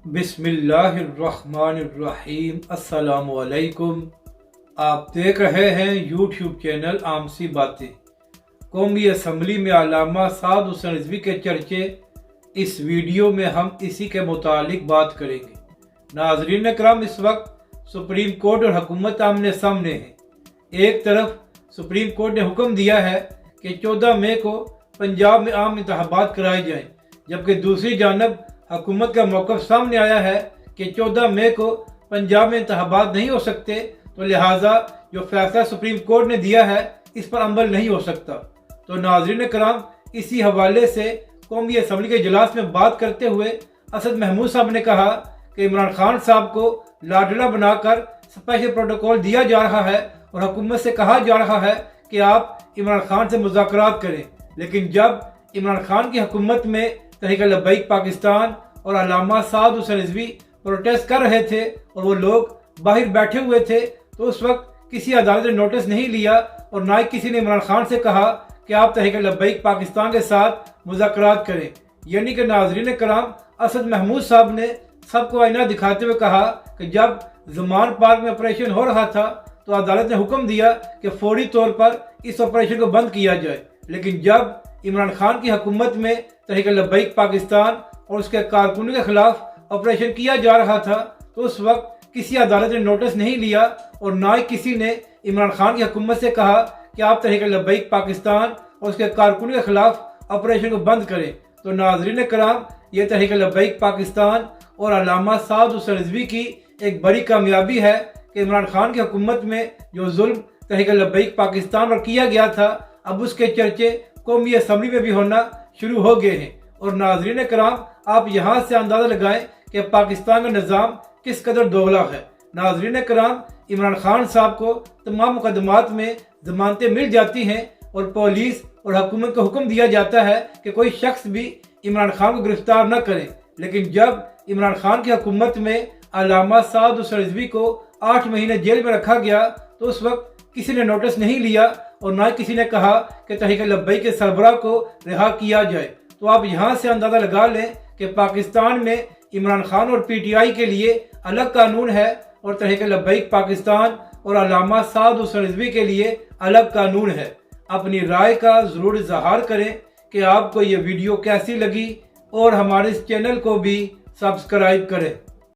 بسم اللہ الرحمن الرحیم۔ السلام علیکم۔ آپ دیکھ رہے ہیں یوٹیوب چینل عام سی باتیں۔ قومی اسمبلی میں علامہ سعد حسین رضوی کے چرچے، اس ویڈیو میں ہم اسی کے متعلق بات کریں گے۔ ناظرین کرام، اس وقت سپریم کورٹ اور حکومت آمنے سامنے ہیں۔ ایک طرف سپریم کورٹ نے حکم دیا ہے کہ 14 مئی کو پنجاب میں عام انتخابات کرائے جائیں، جبکہ دوسری جانب حکومت کا موقف سامنے آیا ہے کہ 14 مئی کو پنجاب میں انتخابات نہیں ہو سکتے، تو لہٰذا جو فیصلہ سپریم کورٹ نے دیا ہے اس پر عمل نہیں ہو سکتا۔ تو ناظرین کرام، اسی حوالے سے قومی اسمبلی کے اجلاس میں بات کرتے ہوئے اسد محمود صاحب نے کہا کہ عمران خان صاحب کو لاڈلا بنا کر اسپیشل پروٹوکول دیا جا رہا ہے اور حکومت سے کہا جا رہا ہے کہ آپ عمران خان سے مذاکرات کریں، لیکن جب عمران خان کی حکومت میں تحریک لبیک پاکستان اور علامہ سعد حسین رضوی پروٹیسٹ کر رہے تھے اور وہ لوگ باہر بیٹھے ہوئے تھے، تو اس وقت کسی عدالت نے نوٹس نہیں لیا اور نہ ہی کسی نے عمران خان سے کہا کہ آپ تحریک لبیک پاکستان کے ساتھ مذاکرات کریں۔ یعنی کہ ناظرین کرام، اسد محمود صاحب نے سب کو آئینہ دکھاتے ہوئے کہا کہ جب زمان پارک میں آپریشن ہو رہا تھا تو عدالت نے حکم دیا کہ فوری طور پر اس آپریشن کو بند کیا جائے، لیکن جب عمران خان کی حکومت میں تحریک لبیک پاکستان اور اس کے کارکنوں کے خلاف آپریشن کیا جا رہا تھا تو اس وقت کسی عدالت نے نوٹس نہیں لیا اور نہ ہی کسی نے عمران خان کی حکومت سے کہا کہ آپ تحریک لبیک پاکستان اور اس کے کارکنوں کے خلاف آپریشن کو بند کریں۔ تو ناظرین کرام، یہ تحریک لبیک پاکستان اور علامہ سعد حسین رضوی کی ایک بڑی کامیابی ہے کہ عمران خان کی حکومت میں جو ظلم تحریک لبیک پاکستان پر کیا گیا تھا، اب اس کے چرچے قومی اسمبلی میں بھی ہونا شروع ہو گئے ہیں۔ اور ناظرین کرام، آپ یہاں سے اندازہ لگائیں کہ پاکستان کا نظام کس قدر دوغلا ہے۔ ناظرین کرام، عمران خان صاحب کو تمام مقدمات میں ضمانتیں مل جاتی ہیں اور پولیس اور حکومت کو حکم دیا جاتا ہے کہ کوئی شخص بھی عمران خان کو گرفتار نہ کرے، لیکن جب عمران خان کی حکومت میں علامہ سعد حسین رضوی کو 8 مہینے جیل میں رکھا گیا تو اس وقت کسی نے نوٹس نہیں لیا اور نہ کسی نے کہا کہ تحریک لبیک کے سربراہ کو رہا کیا جائے۔ تو آپ یہاں سے اندازہ لگا لیں کہ پاکستان میں عمران خان اور پی ٹی آئی کے لیے الگ قانون ہے اور تحریک لبیک پاکستان اور علامہ سعد حسین رضوی کے لیے الگ قانون ہے۔ اپنی رائے کا ضرور اظہار کریں کہ آپ کو یہ ویڈیو کیسی لگی اور ہمارے اس چینل کو بھی سبسکرائب کریں۔